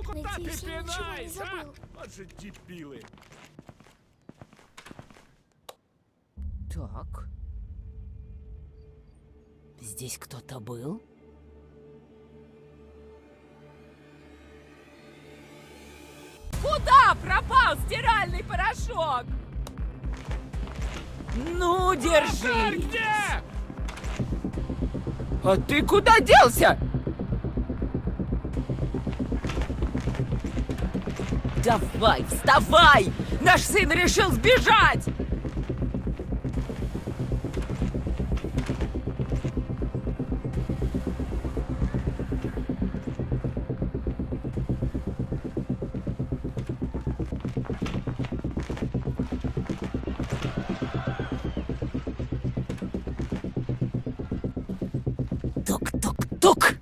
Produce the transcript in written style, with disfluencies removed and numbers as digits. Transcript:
куда ты Надеюсь, я ничего не пинаешь, а? забыл. Вот же дебилы. Так. Здесь кто-то был? Куда пропал стиральный порошок? Ну, держи! Где? А ты куда делся? Давай, вставай! Наш сын решил сбежать! Тук-тук-тук!